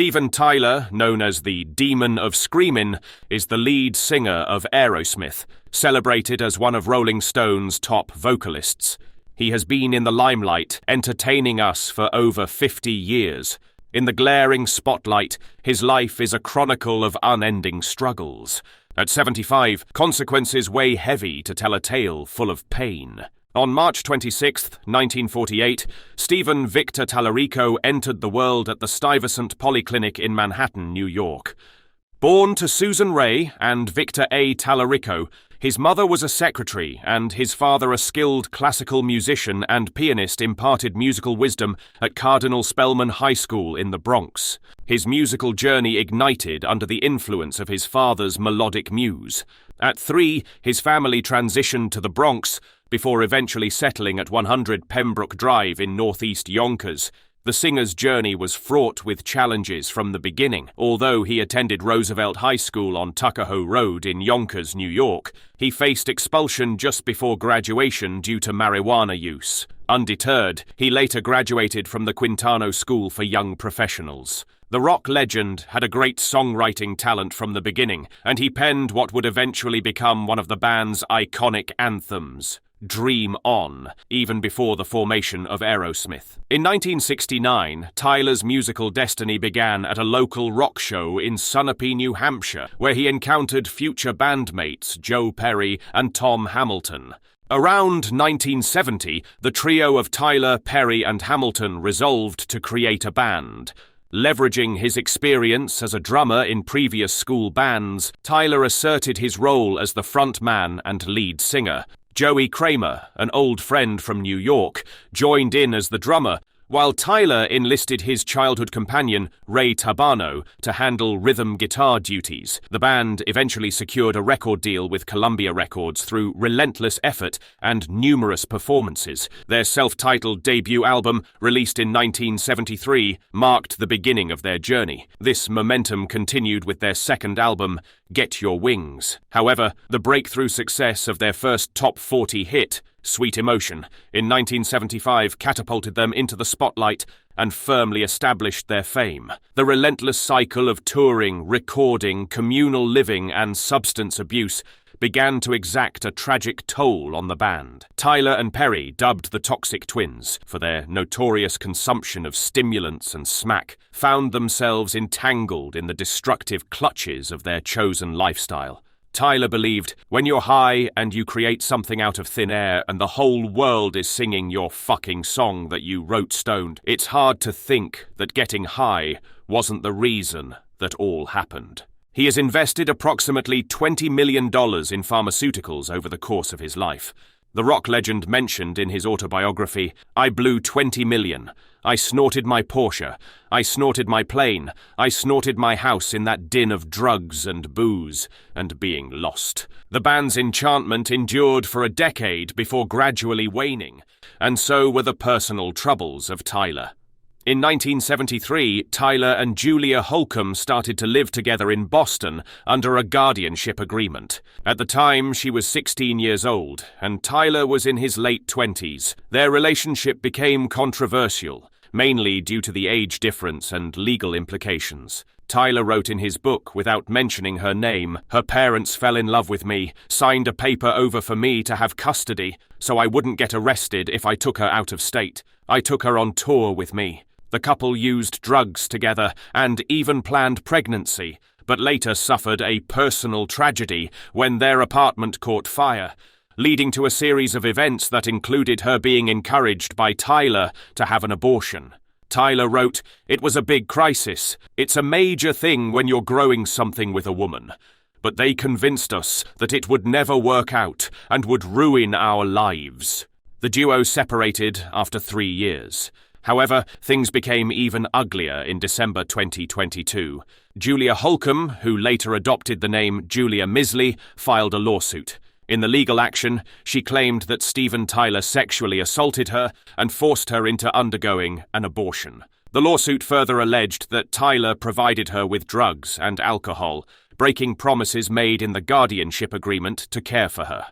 Steven Tyler, known as the Demon of Screamin, is the lead singer of Aerosmith, celebrated as one of Rolling Stone's top vocalists. He has been in the limelight, entertaining us for over 50 years. In the glaring spotlight, his life is a chronicle of unending struggles. At 75, consequences weigh heavy to tell a tale full of pain. On March 26, 1948, Stephen Victor Tallarico entered the world at the Stuyvesant Polyclinic in Manhattan, New York. Born to Susan Ray and Victor A. Tallarico, his mother was a secretary and his father a skilled classical musician and pianist imparted musical wisdom at Cardinal Spellman High School in the Bronx. His musical journey ignited under the influence of his father's melodic muse. At 3, his family transitioned to the Bronx, before eventually settling at 100 Pembroke Drive in northeast Yonkers. The singer's journey was fraught with challenges from the beginning. Although he attended Roosevelt High School on Tuckahoe Road in Yonkers, New York, he faced expulsion just before graduation due to marijuana use. Undeterred, he later graduated from the Quintano School for Young Professionals. The rock legend had a great songwriting talent from the beginning, and he penned what would eventually become one of the band's iconic anthems, Dream On, even before the formation of Aerosmith. In 1969, Tyler's musical destiny began at a local rock show in Sunapee, New Hampshire, where he encountered future bandmates Joe Perry and Tom Hamilton. Around 1970, the trio of Tyler, Perry, and Hamilton resolved to create a band. Leveraging his experience as a drummer in previous school bands, Tyler asserted his role as the frontman and lead singer. Joey Kramer, an old friend from New York, joined in as the drummer, while Tyler enlisted his childhood companion, Ray Tabano, to handle rhythm guitar duties. The band eventually secured a record deal with Columbia Records through relentless effort and numerous performances. Their self-titled debut album, released in 1973, marked the beginning of their journey. This momentum continued with their second album, Get Your Wings. However, the breakthrough success of their first top 40 hit, Sweet Emotion, in 1975 catapulted them into the spotlight and firmly established their fame. The relentless cycle of touring, recording, communal living, and substance abuse began to exact a tragic toll on the band. Tyler and Perry, dubbed the Toxic Twins for their notorious consumption of stimulants and smack, found themselves entangled in the destructive clutches of their chosen lifestyle. Tyler believed, when you're high and you create something out of thin air and the whole world is singing your fucking song that you wrote stoned, it's hard to think that getting high wasn't the reason that all happened. He has invested approximately $20 million in pharmaceuticals over the course of his life. The rock legend mentioned in his autobiography, "I blew 20 million. I snorted my Porsche. I snorted my plane. I snorted my house in that din of drugs and booze and being lost." The band's enchantment endured for a decade before gradually waning, and so were the personal troubles of Tyler. In 1973, Tyler and Julia Holcomb started to live together in Boston under a guardianship agreement. At the time, she was 16 years old, and Tyler was in his late 20s. Their relationship became controversial, mainly due to the age difference and legal implications. Tyler wrote in his book, without mentioning her name, "Her parents fell in love with me, signed a paper over for me to have custody, so I wouldn't get arrested if I took her out of state. I took her on tour with me. The couple used drugs together and even planned pregnancy, but later suffered a personal tragedy when their apartment caught fire, leading to a series of events that included her being encouraged by Tyler to have an abortion." Tyler wrote, "It was a big crisis. It's a major thing when you're growing something with a woman. But they convinced us that it would never work out and would ruin our lives." The duo separated after 3 years. However, things became even uglier in December 2022. Julia Holcomb, who later adopted the name Julia Misley, filed a lawsuit. In the legal action, she claimed that Steven Tyler sexually assaulted her and forced her into undergoing an abortion. The lawsuit further alleged that Tyler provided her with drugs and alcohol, breaking promises made in the guardianship agreement to care for her.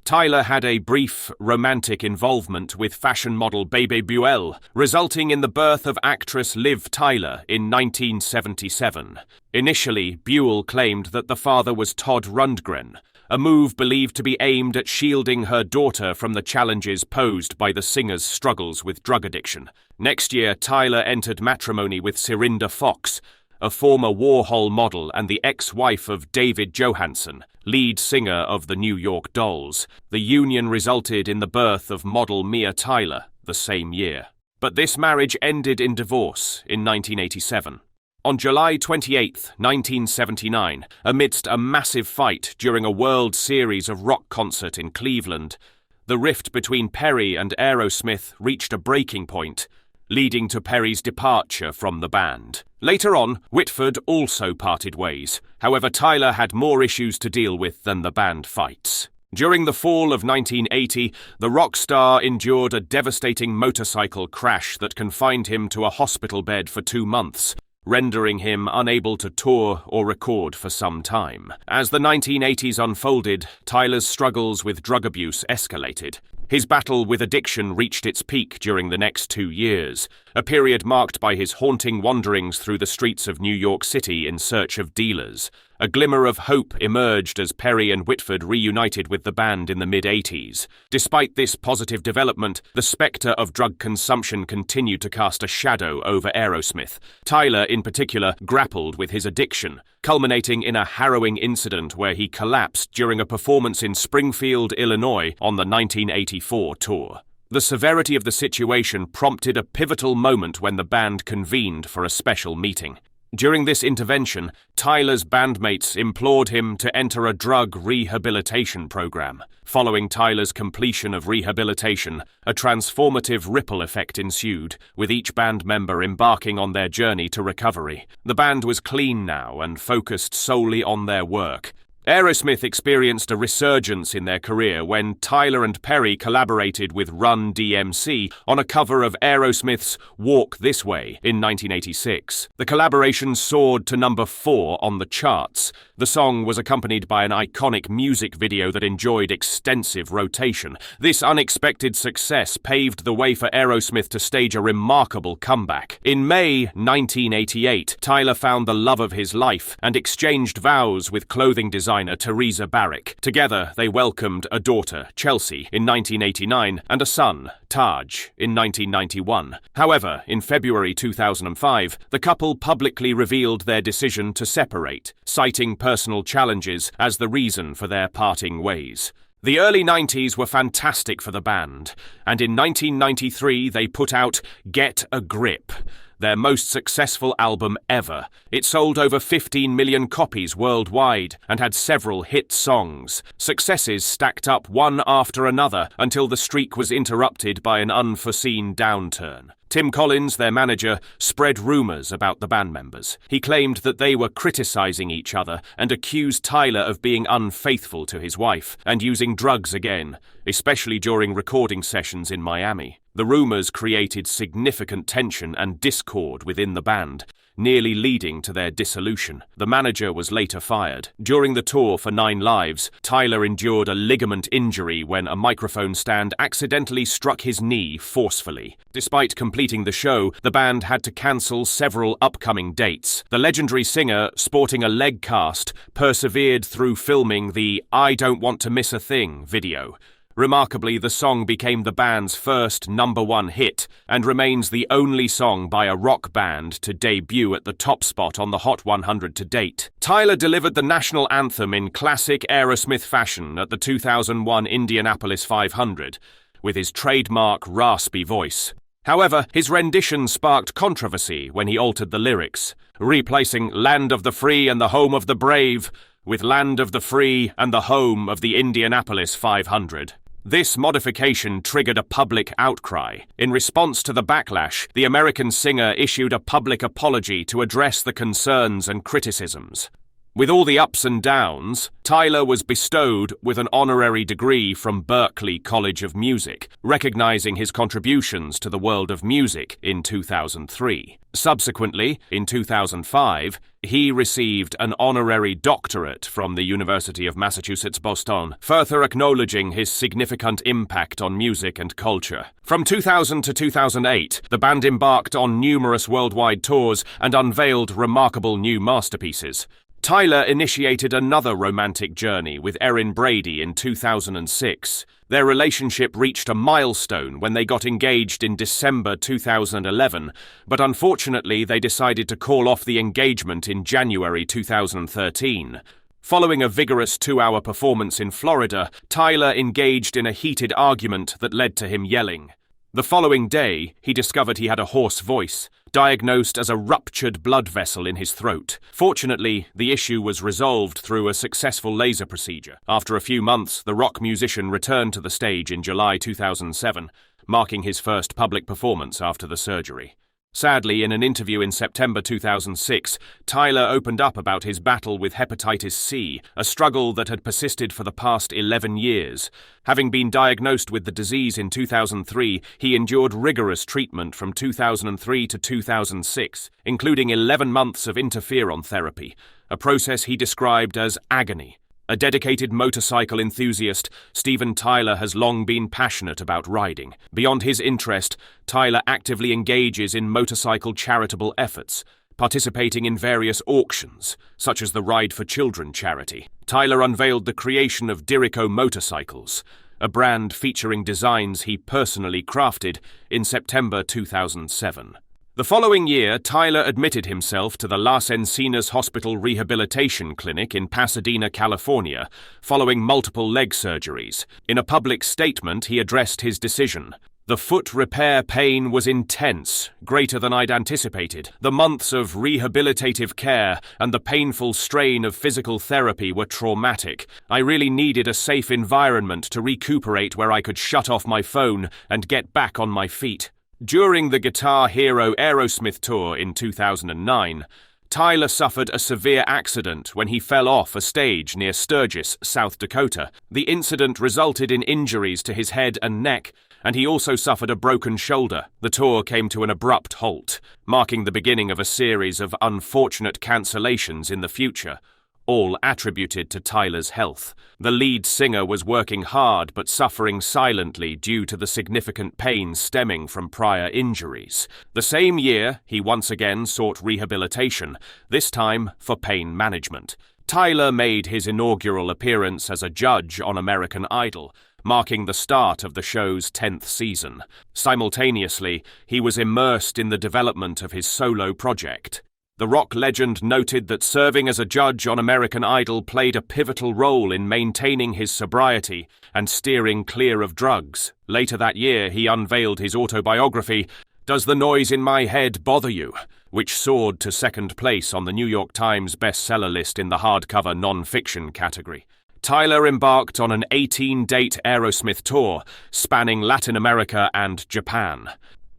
Tyler had a brief romantic involvement with fashion model Bebe Buell, resulting in the birth of actress Liv Tyler in 1977. Initially, Buell claimed that the father was Todd Rundgren, a move believed to be aimed at shielding her daughter from the challenges posed by the singer's struggles with drug addiction. Next year, Tyler entered matrimony with Serinda Fox, a former Warhol model and the ex-wife of David Johansen, lead singer of the New York Dolls. The union resulted in the birth of model Mia Tyler the same year. But this marriage ended in divorce in 1987. On July 28, 1979, amidst a massive fight during a World Series of rock concert in Cleveland, the rift between Perry and Aerosmith reached a breaking point, leading to Perry's departure from the band. Later on, Whitford also parted ways. However, Tyler had more issues to deal with than the band fights. During the fall of 1980, the rock star endured a devastating motorcycle crash that confined him to a hospital bed for 2 months, rendering him unable to tour or record for some time. As the 1980s unfolded, Tyler's struggles with drug abuse escalated. His battle with addiction reached its peak during the next 2 years, a period marked by his haunting wanderings through the streets of New York City in search of dealers. A glimmer of hope emerged as Perry and Whitford reunited with the band in the mid-80s. Despite this positive development, the spectre of drug consumption continued to cast a shadow over Aerosmith. Tyler, in particular, grappled with his addiction, culminating in a harrowing incident where he collapsed during a performance in Springfield, Illinois, on the 1984 tour. The severity of the situation prompted a pivotal moment when the band convened for a special meeting. During this intervention, Tyler's bandmates implored him to enter a drug rehabilitation program. Following Tyler's completion of rehabilitation, a transformative ripple effect ensued, with each band member embarking on their journey to recovery. The band was clean now and focused solely on their work. Aerosmith experienced a resurgence in their career when Tyler and Perry collaborated with Run DMC on a cover of Aerosmith's Walk This Way in 1986. The collaboration soared to number 4 on the charts. The song was accompanied by an iconic music video that enjoyed extensive rotation. This unexpected success paved the way for Aerosmith to stage a remarkable comeback. In May 1988, Tyler found the love of his life and exchanged vows with clothing designer Teresa Barrick. Together, they welcomed a daughter, Chelsea, in 1989 and a son, Taj, in 1991. However, in February 2005, the couple publicly revealed their decision to separate, citing personal challenges as the reason for their parting ways. The early 90s were fantastic for the band, and in 1993 they put out Get a Grip, their most successful album ever. It sold over 15 million copies worldwide and had several hit songs. Successes stacked up one after another until the streak was interrupted by an unforeseen downturn. Tim Collins, their manager, spread rumors about the band members. He claimed that they were criticizing each other and accused Tyler of being unfaithful to his wife and using drugs again, especially during recording sessions in Miami. The rumors created significant tension and discord within the band, nearly leading to their dissolution. The manager was later fired. During the tour for 9 Lives, Tyler endured a ligament injury when a microphone stand accidentally struck his knee forcefully. Despite completing the show, the band had to cancel several upcoming dates. The legendary singer, sporting a leg cast, persevered through filming the I Don't Want to Miss a Thing video. Remarkably, the song became the band's first #1 hit and remains the only song by a rock band to debut at the top spot on the Hot 100 to date. Tyler delivered the national anthem in classic Aerosmith fashion at the 2001 Indianapolis 500, with his trademark raspy voice. However, his rendition sparked controversy when he altered the lyrics, replacing Land of the Free and the Home of the Brave with Land of the Free and the Home of the Indianapolis 500. This modification triggered a public outcry. In response to the backlash, the American singer issued a public apology to address the concerns and criticisms. With all the ups and downs, Tyler was bestowed with an honorary degree from Berklee College of Music, recognizing his contributions to the world of music in 2003. Subsequently, in 2005, he received an honorary doctorate from the University of Massachusetts Boston, further acknowledging his significant impact on music and culture. From 2000 to 2008, the band embarked on numerous worldwide tours and unveiled remarkable new masterpieces. Tyler initiated another romantic journey with Erin Brady in 2006. Their relationship reached a milestone when they got engaged in December 2011, but unfortunately they decided to call off the engagement in January 2013. Following a vigorous 2-hour performance in Florida, Tyler engaged in a heated argument that led to him yelling. The following day, he discovered he had a hoarse voice, diagnosed as a ruptured blood vessel in his throat. Fortunately, the issue was resolved through a successful laser procedure. After a few months, the rock musician returned to the stage in July 2007, marking his first public performance after the surgery. Sadly, in an interview in September 2006, Tyler opened up about his battle with hepatitis C, a struggle that had persisted for the past 11 years. Having been diagnosed with the disease in 2003, he endured rigorous treatment from 2003 to 2006, including 11 months of interferon therapy, a process he described as agony. A dedicated motorcycle enthusiast, Steven Tyler has long been passionate about riding. Beyond his interest, Tyler actively engages in motorcycle charitable efforts, participating in various auctions, such as the Ride for Children charity. Tyler unveiled the creation of Dirico motorcycles, a brand featuring designs he personally crafted, in September 2007. The following year, Tyler admitted himself to the Las Encinas Hospital Rehabilitation Clinic in Pasadena, California, following multiple leg surgeries. In a public statement, he addressed his decision. The foot repair pain was intense, greater than I'd anticipated. The months of rehabilitative care and the painful strain of physical therapy were traumatic. I really needed a safe environment to recuperate where I could shut off my phone and get back on my feet. During the Guitar Hero Aerosmith tour in 2009, Tyler suffered a severe accident when he fell off a stage near Sturgis, South Dakota. The incident resulted in injuries to his head and neck, and he also suffered a broken shoulder. The tour came to an abrupt halt, marking the beginning of a series of unfortunate cancellations in the future, all attributed to Tyler's health. The lead singer was working hard but suffering silently due to the significant pain stemming from prior injuries. The same year, he once again sought rehabilitation, this time for pain management. Tyler made his inaugural appearance as a judge on American Idol, marking the start of the show's 10th season. Simultaneously, he was immersed in the development of his solo project. The rock legend noted that serving as a judge on American Idol played a pivotal role in maintaining his sobriety and steering clear of drugs. Later that year, he unveiled his autobiography, Does the Noise in My Head Bother You?, which soared to second place on the New York Times bestseller list in the hardcover non-fiction category. Tyler embarked on an 18-date Aerosmith tour, spanning Latin America and Japan.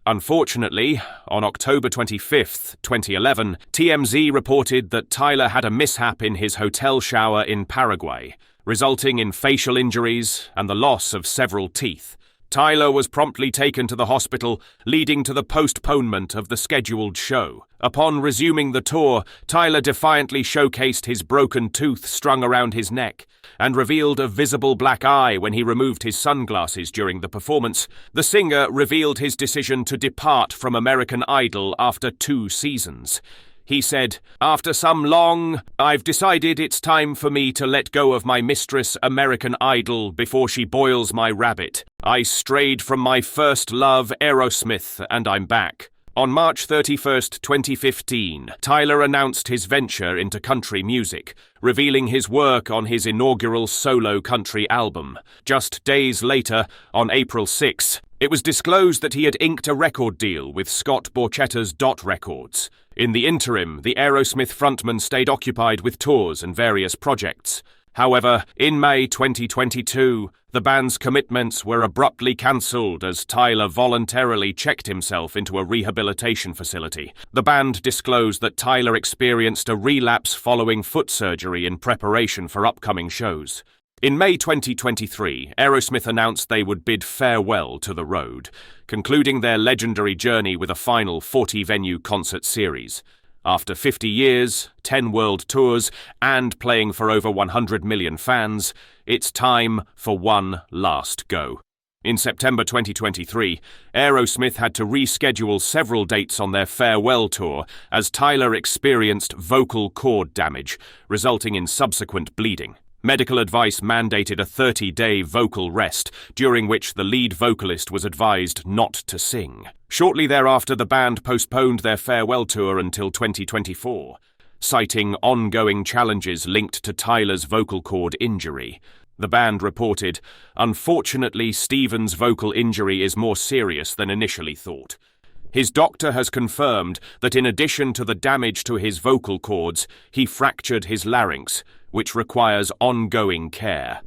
Unfortunately, on October 25, 2011, TMZ reported that Tyler had a mishap in his hotel shower in Paraguay, resulting in facial injuries and the loss of several teeth. Tyler was promptly taken to the hospital, leading to the postponement of the scheduled show. Upon resuming the tour, Tyler defiantly showcased his broken tooth strung around his neck and revealed a visible black eye when he removed his sunglasses during the performance. The singer revealed his decision to depart from American Idol after 2 seasons. He said, I've decided it's time for me to let go of my mistress American Idol before she boils my rabbit. I strayed from my first love, Aerosmith, and I'm back. On March 31, 2015, Tyler announced his venture into country music, revealing his work on his inaugural solo country album. Just days later, on April 6, it was disclosed that he had inked a record deal with Scott Borchetta's Dot Records. In the interim, the Aerosmith frontman stayed occupied with tours and various projects. However, in May 2022, The band's commitments were abruptly cancelled as Tyler voluntarily checked himself into a rehabilitation facility. The band disclosed that Tyler experienced a relapse following foot surgery in preparation for upcoming shows. In May 2023, Aerosmith announced they would bid farewell to the road, concluding their legendary journey with a final 40-venue concert series. After 50 years, 10 world tours, and playing for over 100 million fans, it's time for one last go. In September 2023, Aerosmith had to reschedule several dates on their farewell tour as Tyler experienced vocal cord damage, resulting in subsequent bleeding. Medical advice mandated a 30-day vocal rest, during which the lead vocalist was advised not to sing. Shortly thereafter, the band postponed their farewell tour until 2024, citing ongoing challenges linked to Tyler's vocal cord injury. The band reported, "Unfortunately, Steven's vocal injury is more serious than initially thought. His doctor has confirmed that in addition to the damage to his vocal cords, he fractured his larynx, which requires ongoing care."